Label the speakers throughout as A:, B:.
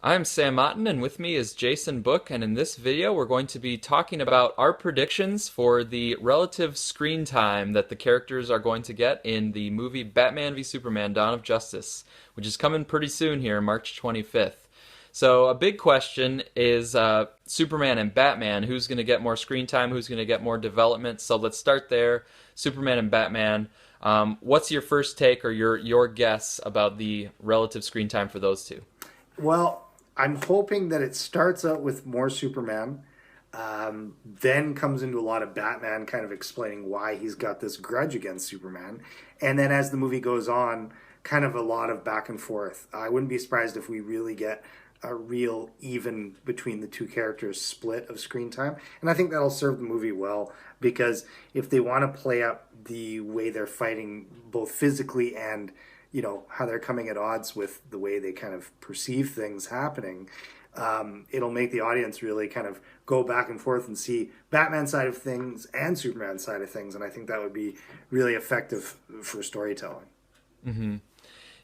A: I'm Sam Otten, and with me is Jason Book, and in this video we're going to be talking about our predictions for the relative screen time that the characters are going to get in the movie Batman v Superman: Dawn of Justice, which is coming pretty soon here, March 25th. So a big question is Superman and Batman, who's going to get more screen time, who's going to get more development? So let's start there. Superman and Batman. What's your first take or your guess about the relative screen time for those two?
B: Well, I'm hoping that it starts out with more Superman, then comes into a lot of Batman kind of explaining why he's got this grudge against Superman. And then as the movie goes on, kind of a lot of back and forth. I wouldn't be surprised if we really get a real even between the two characters split of screen time. And I think that'll serve the movie well because if they want to play up the way they're fighting both physically and how they're coming at odds with the way they kind of perceive things happening, it'll make the audience really kind of go back and forth and see Batman's side of things and Superman's side of things, and I think that would be really effective for storytelling.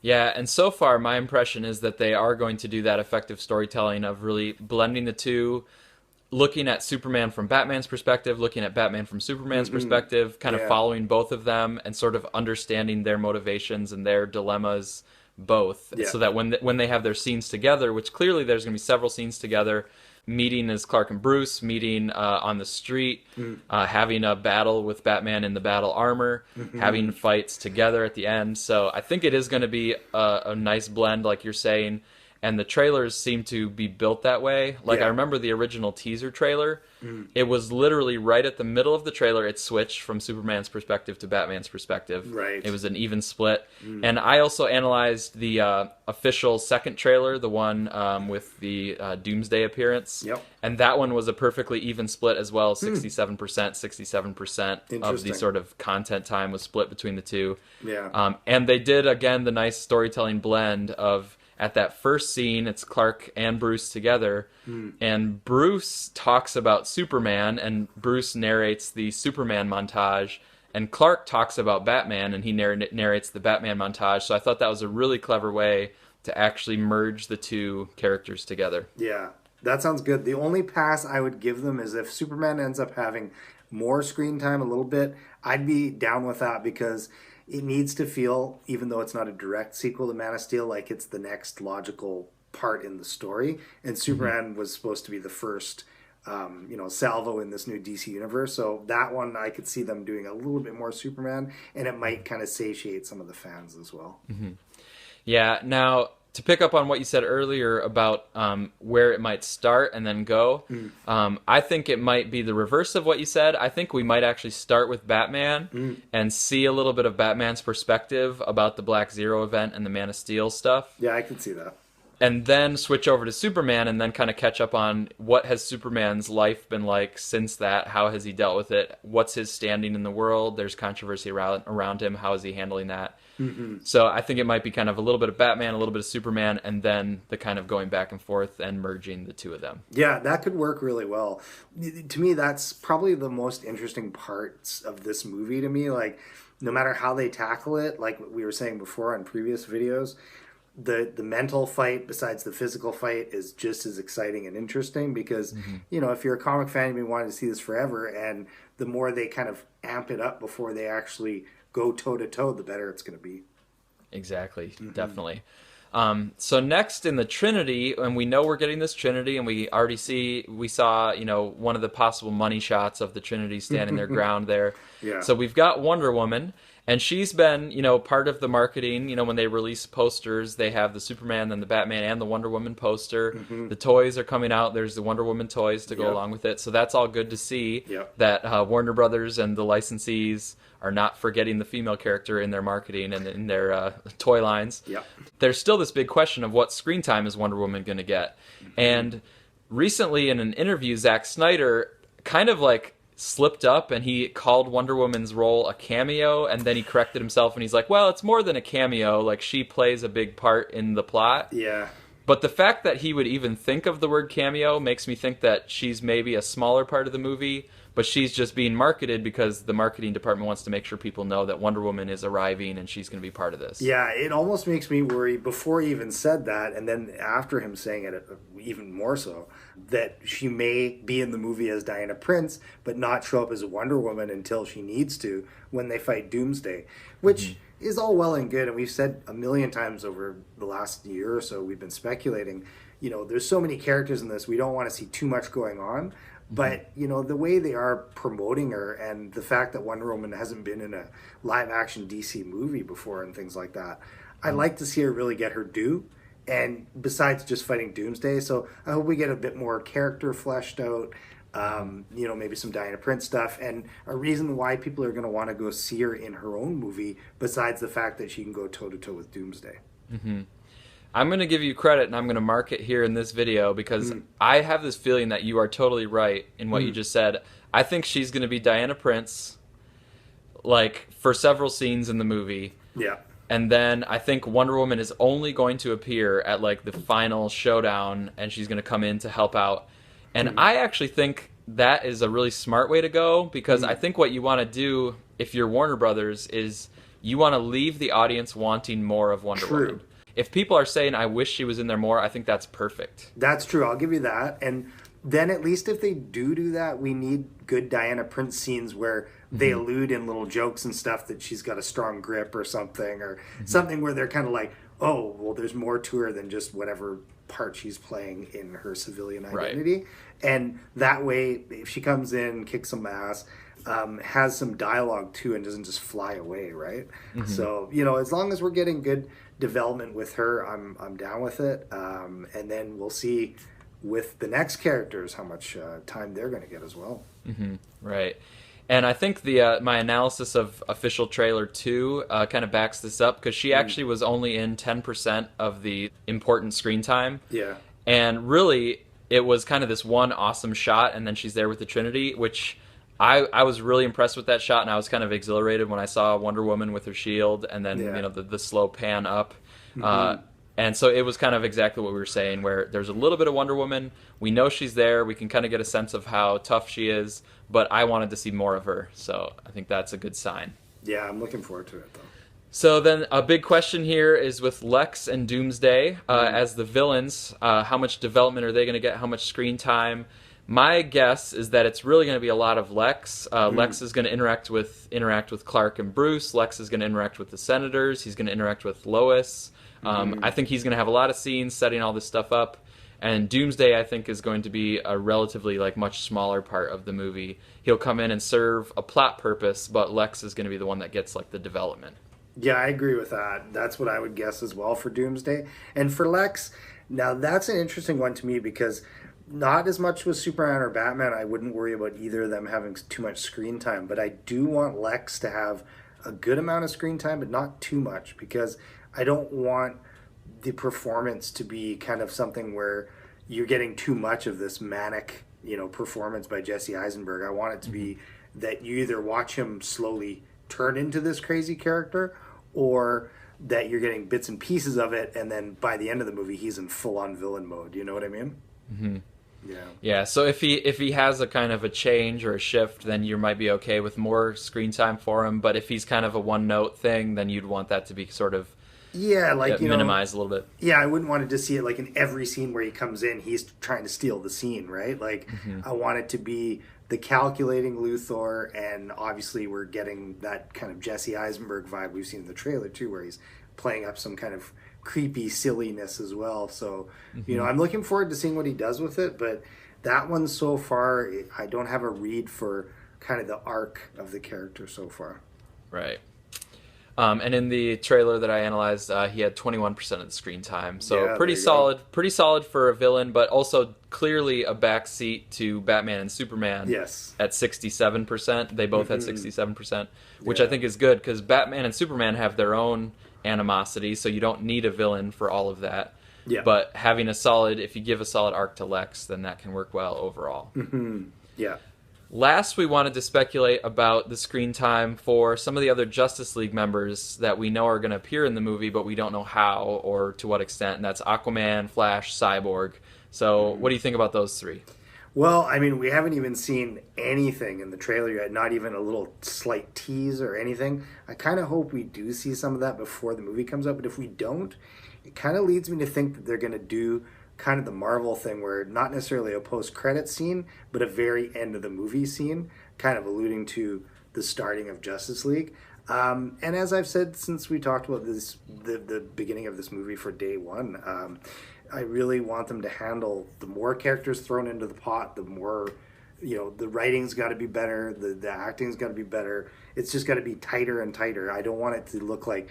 A: Yeah, and so far my impression is that they are going to do that effective storytelling of really blending the two, looking at Superman from Batman's perspective, looking at Batman from Superman's perspective, kind of
B: Yeah,
A: following both of them and sort of understanding their motivations and their dilemmas both,
B: yeah,
A: so that when they have their scenes together, which clearly there's going to be several scenes together, meeting as Clark and Bruce, meeting on the street, having a battle with Batman in the battle armor, having fights together at the end. So I think it is going to be a nice blend, like you're saying. And the trailers seem to be built that way. Like I
B: yeah,
A: remember the original teaser trailer. It was literally right at the middle of the trailer. It switched from Superman's perspective to Batman's perspective.
B: right.
A: It was an even split. And I also analyzed the official second trailer, the one with the Doomsday appearance.
B: Yep.
A: And that one was a perfectly even split as well. 67% of the
B: Interesting.
A: sort of content time was split between the two.
B: Yeah,
A: And they did, again, the nice storytelling blend of at that first scene, it's Clark and Bruce together, and Bruce talks about Superman, and Bruce narrates the Superman montage, and Clark talks about Batman, and he narrates the Batman montage. So I thought that was a really clever way to actually merge the two characters together.
B: yeah. That sounds good. The only pass I would give them is if Superman ends up having more screen time a little bit, I'd be down with that because it needs to feel, even though it's not a direct sequel to Man of Steel, like it's the next logical part in the story. And Superman was supposed to be the first, salvo in this new DC universe. So that one, I could see them doing a little bit more Superman, and it might kind of satiate some of the fans as well.
A: Yeah, now to pick up on what you said earlier about where it might start and then go, I think it might be the reverse of what you said. I think we might actually start with Batman and see a little bit of Batman's perspective about the Black Zero event and the Man of Steel stuff,
B: Yeah, I could see that.
A: and then switch over to Superman and then kind of catch up on what has Superman's life been like since that. How has he dealt with it? What's his standing in the world? There's controversy around him. How is he handling that? So I think it might be kind of a little bit of Batman, a little bit of Superman, and then the kind of going back and forth and merging the two of them.
B: Yeah, that could work really well. To me, that's probably the most interesting parts of this movie to me. Like, no matter how they tackle it, like we were saying before on previous videos, the mental fight besides the physical fight is just as exciting and interesting because, if you're a comic fan, you've been wanting to see this forever, and the more they kind of amp it up before they actually go toe to toe, the better it's going to be.
A: Exactly, definitely. So next in the Trinity, and we know we're getting this Trinity, and we saw, one of the possible money shots of the Trinity standing their ground there.
B: Yeah.
A: So we've got Wonder Woman, and she's been, part of the marketing. When they release posters, they have the Superman, then the Batman, and the Wonder Woman poster. The toys are coming out. There's the Wonder Woman toys to go
B: Yep.
A: along with it. So that's all good to see
B: Yep.
A: that Warner Brothers and the licensees are not forgetting the female character in their marketing and in their toy lines.
B: Yeah.
A: There's still this big question of what screen time is Wonder Woman going to get. And recently in an interview, Zack Snyder kind of like slipped up and he called Wonder Woman's role a cameo, and then he corrected himself and he's like, well, it's more than a cameo. Like, she plays a big part in the plot.
B: Yeah.
A: But the fact that he would even think of the word cameo makes me think that she's maybe a smaller part of the movie, but she's just being marketed because the marketing department wants to make sure people know that Wonder Woman is arriving and she's going to be part of this.
B: Yeah, it almost makes me worry before he even said that, and then after him saying it, even more so, that she may be in the movie as Diana Prince, but not show up as Wonder Woman until she needs to when they fight Doomsday, which is all well and good. And we've said a million times over the last year or so, we've been speculating, you know, there's so many characters in this, we don't want to see too much going on. But, you know, the way they are promoting her and the fact that Wonder Woman hasn't been in a live action DC movie before and things like that, I'd like to see her really get her due. And besides just fighting Doomsday, so I hope we get a bit more character fleshed out, you know, maybe some Diana Prince stuff, and a reason why people are going to want to go see her in her own movie, besides the fact that she can go toe-to-toe with Doomsday.
A: I'm going to give you credit, and I'm going to mark it here in this video because I have this feeling that you are totally right in what you just said. I think she's going to be Diana Prince, like, for several scenes in the movie.
B: Yeah.
A: And then I think Wonder Woman is only going to appear at, like, the final showdown, and she's going to come in to help out. And I actually think that is a really smart way to go, because I think what you want to do, if you're Warner Brothers, is you want to leave the audience wanting more of Wonder Woman. If people are saying, I wish she was in there more, I think that's perfect.
B: That's true. I'll give you that. And then at least if they do that, we need good Diana Prince scenes where they allude in little jokes and stuff that she's got a strong grip or something, or something where they're kind of like, oh, well, there's more to her than just whatever part she's playing in her civilian identity. Right. And that way, if she comes in, kicks some ass, has some dialogue too, and doesn't just fly away, right? So, you know, as long as we're getting good development with her, I'm down with it. And then we'll see with the next characters how much time they're going to get as well.
A: Right. And I think the my analysis of official trailer 2 kind of backs this up, because she actually was only in 10% of the important screen time.
B: Yeah.
A: And really, it was kind of this one awesome shot, and then she's there with the Trinity, which I was really impressed with that shot, and I was kind of exhilarated when I saw Wonder Woman with her shield, and then you know the slow pan up. And so it was kind of exactly what we were saying, where there's a little bit of Wonder Woman. We know she's there. We can kind of get a sense of how tough she is, but I wanted to see more of her. So I think that's a good sign.
B: Yeah, I'm looking forward to it, though.
A: So then a big question here is with Lex and Doomsday as the villains. How much development are they going to get? How much screen time? My guess is that it's really going to be a lot of Lex. Lex is going to interact with Clark and Bruce. Lex is going to interact with the Senators. He's going to interact with Lois. I think he's going to have a lot of scenes setting all this stuff up. And Doomsday, I think, is going to be a relatively much smaller part of the movie. He'll come in and serve a plot purpose, but Lex is going to be the one that gets the development.
B: Yeah, I agree with that. That's what I would guess as well for Doomsday. And for Lex, now that's an interesting one to me, because not as much with Superman or Batman, I wouldn't worry about either of them having too much screen time. But I do want Lex to have a good amount of screen time, but not too much, because I don't want the performance to be kind of something where you're getting too much of this manic, performance by Jesse Eisenberg. I want it to be that you either watch him slowly turn into this crazy character, or that you're getting bits and pieces of it, and then by the end of the movie, he's in full-on villain mode. You know what I mean? Yeah. So if he has a kind of a change or a shift, then you might be okay with more screen time for him. But if he's kind of a one-note thing, then you'd want that to be sort of minimized a little bit. Yeah, I wouldn't want to just see it in every scene where he comes in, he's trying to steal the scene, right? I want it to be the calculating Luthor, and obviously we're getting that kind of Jesse Eisenberg vibe we've seen in the trailer too, where he's playing up some kind of creepy silliness as well. So, I'm looking forward to seeing what he does with it, but that one so far, I don't have a read for kind of the arc of the character so far. Right. And in the trailer that I analyzed, he had 21% of the screen time. So pretty solid for a villain, but also clearly a backseat to Batman and Superman. Yes. At 67%. They both had 67%, which I think is good, because Batman and Superman have their own animosity, so you don't need a villain for all of that. Yeah. But having if you give a solid arc to Lex, then that can work well overall. Yeah. Last, we wanted to speculate about the screen time for some of the other Justice League members that we know are going to appear in the movie, but we don't know how or to what extent, and that's Aquaman, Flash, Cyborg. So what do you think about those three? Well, I mean, we haven't even seen anything in the trailer yet, not even a little slight tease or anything. I kind of hope we do see some of that before the movie comes out, but if we don't, it kind of leads me to think that they're going to do kind of the Marvel thing where not necessarily a post-credit scene, but a very end of the movie scene, kind of alluding to the starting of Justice League. And as I've said since we talked about this, the beginning of this movie for day one, I really want them to handle the more characters thrown into the pot, the more, the writing's got to be better, the acting's got to be better. It's just got to be tighter and tighter. I don't want it to look like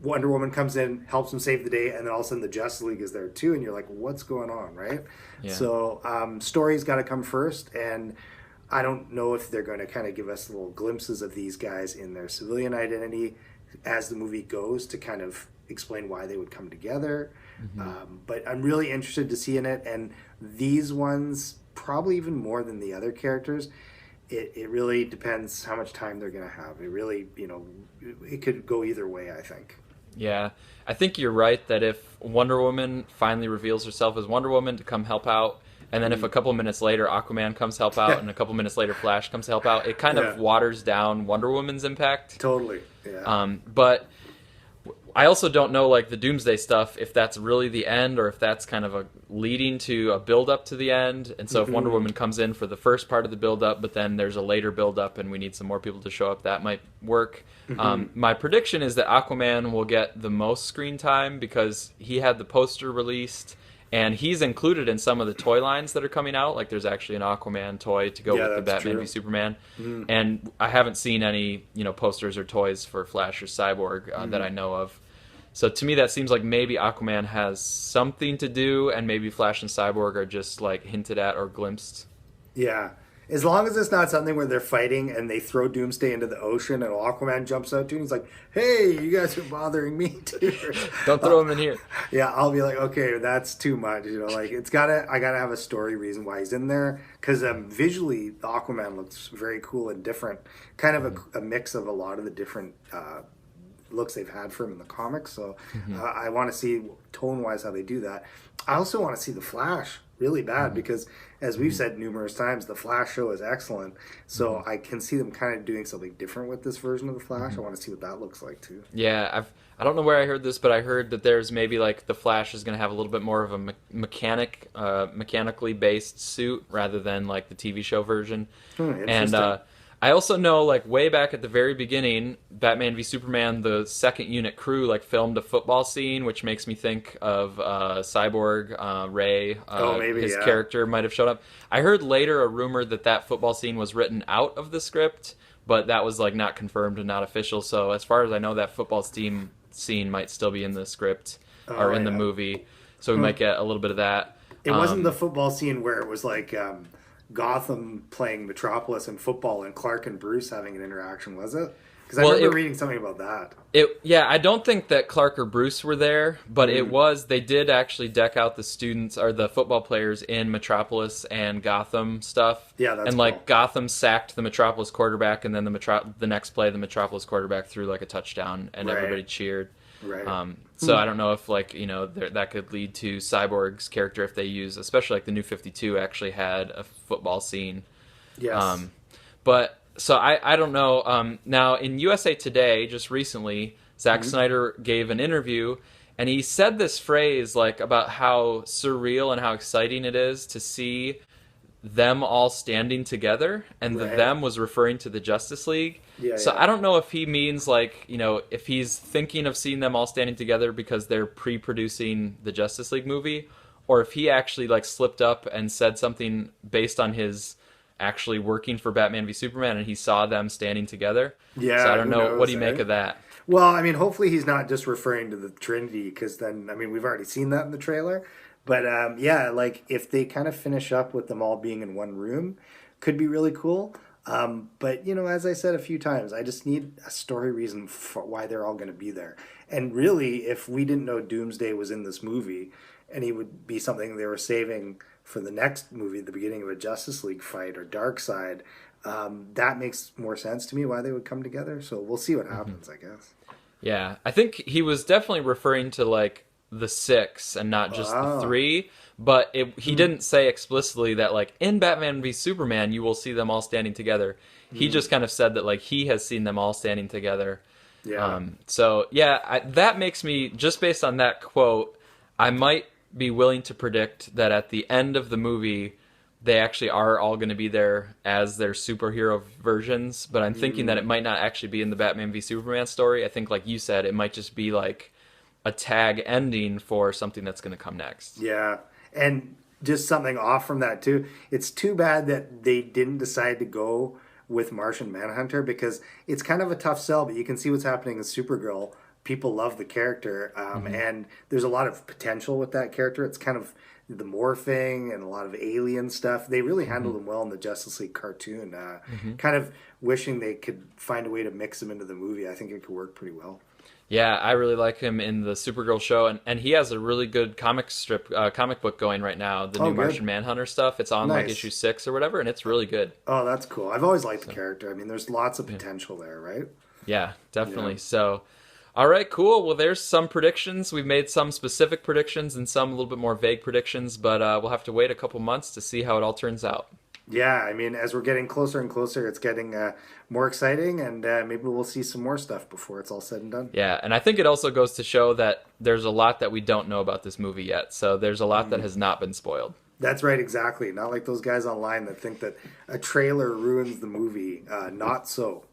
B: Wonder Woman comes in, helps them save the day, and then all of a sudden the Justice League is there too, and you're like, what's going on, right?
A: Yeah.
B: So story's got to come first, and I don't know if they're going to kind of give us little glimpses of these guys in their civilian identity as the movie goes to kind of explain why they would come together. But I'm really interested to see in it, and these ones probably even more than the other characters. It really depends how much time they're going to have. It really, it could go either way, I think.
A: Yeah, I think you're right that if Wonder Woman finally reveals herself as Wonder Woman to come help out, and then if a couple minutes later Aquaman comes help out, and a couple minutes later Flash comes help out, it kind of waters down Wonder Woman's impact.
B: Totally, yeah.
A: But I also don't know, like, the Doomsday stuff, if that's really the end or if that's kind of a leading to a build-up to the end. And so if Wonder Woman comes in for the first part of the build-up, but then there's a later build-up and we need some more people to show up, that might work. My prediction is that Aquaman will get the most screen time because he had the poster released, and he's included in some of the toy lines that are coming out. Like, there's actually an Aquaman toy to go with the Batman v Superman. And I haven't seen any, posters or toys for Flash or Cyborg that I know of. So to me, that seems like maybe Aquaman has something to do, and maybe Flash and Cyborg are just like hinted at or glimpsed.
B: Yeah. As long as it's not something where they're fighting and they throw Doomsday into the ocean and Aquaman jumps out to him, he's like, hey, you guys are bothering me too.
A: Don't throw him in here.
B: Yeah, I'll be like, okay, that's too much. Like I gotta have a story reason why he's in there. Because visually, Aquaman looks very cool and different. Kind of a mix of a lot of the different looks they've had for him in the comics. So I want to see tone-wise how they do that. I also want to see the Flash really bad because, as we've said numerous times, the Flash show is excellent. So I can see them kind of doing something different with this version of the Flash. I want to see what that looks like too.
A: Yeah, I don't know where I heard this, but I heard that there's maybe like the Flash is going to have a little bit more of a mechanically based suit rather than like the TV show version. And I also know, like, way back at the very beginning, Batman v Superman, the second unit crew, like, filmed a football scene, which makes me think of Cyborg, Ray.
B: Maybe,
A: his character might have showed up. I heard later a rumor that football scene was written out of the script, but that was, like, not confirmed and not official. So as far as I know, that football scene might still be in the script or in the movie. So we might get a little bit of that.
B: It wasn't the football scene where it was like Gotham playing Metropolis in football and Clark and Bruce having an interaction, was it? Because I remember reading something about that.
A: Yeah, I don't think that Clark or Bruce were there, but they did actually deck out the students or the football players in Metropolis and Gotham stuff.
B: Yeah, that's
A: and
B: cool.
A: Like Gotham sacked the Metropolis quarterback, and then the next play the Metropolis quarterback threw like a touchdown, and everybody cheered.
B: Right.
A: So I don't know if that could lead to Cyborg's character if they use, especially like the New 52 actually had a football scene.
B: Yes.
A: But so I don't know. Now in USA Today just recently, Zack Snyder gave an interview, and he said this phrase like about how surreal and how exciting it is to see them all standing together, and the them was referring to the Justice League. I don't know if he means like, if he's thinking of seeing them all standing together because they're pre-producing the Justice League movie, or if he actually like slipped up and said something based on his actually working for Batman v Superman and he saw them standing together.
B: Yeah.
A: So I don't know. What do you make of that?
B: Well, I mean, hopefully he's not just referring to the Trinity, because then, I mean, we've already seen that in the trailer. But like if they kind of finish up with them all being in one room, could be really cool. But as I said a few times, I just need a story reason for why they're all going to be there. And really, if we didn't know Doomsday was in this movie, and he would be something they were saving for the next movie, the beginning of a Justice League fight or Darkseid, that makes more sense to me why they would come together. So we'll see what happens, I guess.
A: Yeah, I think he was definitely referring to like the six and not just the
B: Oh.
A: three. But he didn't say explicitly that like in Batman v Superman you will see them all standing together. He just kind of said that like he has seen them all standing together.
B: Yeah.
A: So yeah, that makes me, just based on that quote, I might be willing to predict that at the end of the movie they actually are all going to be there as their superhero versions. But I'm thinking that it might not actually be in the Batman v Superman story. I think, like you said, it might just be like a tag ending for something that's going to come next.
B: Yeah. And just something off from that too. It's too bad that they didn't decide to go with Martian Manhunter because it's kind of a tough sell, but you can see what's happening in Supergirl. People love the character, and there's a lot of potential with that character. It's kind of the morphing and a lot of alien stuff. They really handled him well in the Justice League cartoon. Kind of wishing they could find a way to mix him into the movie. I think it could work pretty well.
A: Yeah, I really like him in the Supergirl show, and he has a really good comic book going right now. The
B: Oh,
A: new
B: good.
A: Martian Manhunter stuff. It's on like
B: Nice.
A: issue 6 or whatever, and it's really good.
B: Oh, that's cool. I've always liked the character. I mean, there's lots of potential there, right?
A: Yeah, definitely.
B: Yeah.
A: So, all right, cool. Well, there's some predictions. We've made some specific predictions and some a little bit more vague predictions, but we'll have to wait a couple months to see how it all turns out.
B: Yeah, I mean, as we're getting closer and closer, it's getting more exciting, and maybe we'll see some more stuff before it's all said and done.
A: Yeah, and I think it also goes to show that there's a lot that we don't know about this movie yet. So there's a lot that has not been spoiled.
B: That's right, exactly. Not like those guys online that think that a trailer ruins the movie. Not so.